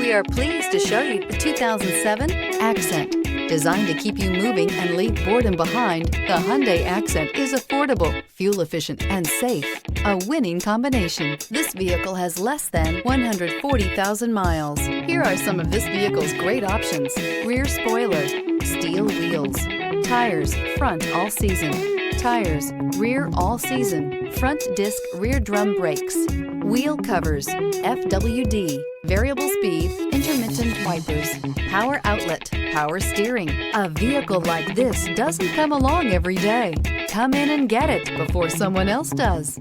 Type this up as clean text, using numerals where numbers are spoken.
We are pleased to show you the 2007 Accent. Designed to keep you moving and leave boredom behind, the Hyundai Accent is affordable, fuel-efficient, and safe. A winning combination. This vehicle has less than 140,000 miles. Here are some of this vehicle's great options: rear spoiler, steel wheels, tires, front all season, tires, rear all season, front disc rear drum brakes, wheel covers, FWD, variable speed, intermittent wipers, power outlet, power steering. A vehicle like this doesn't come along every day. Come in and get it before someone else does.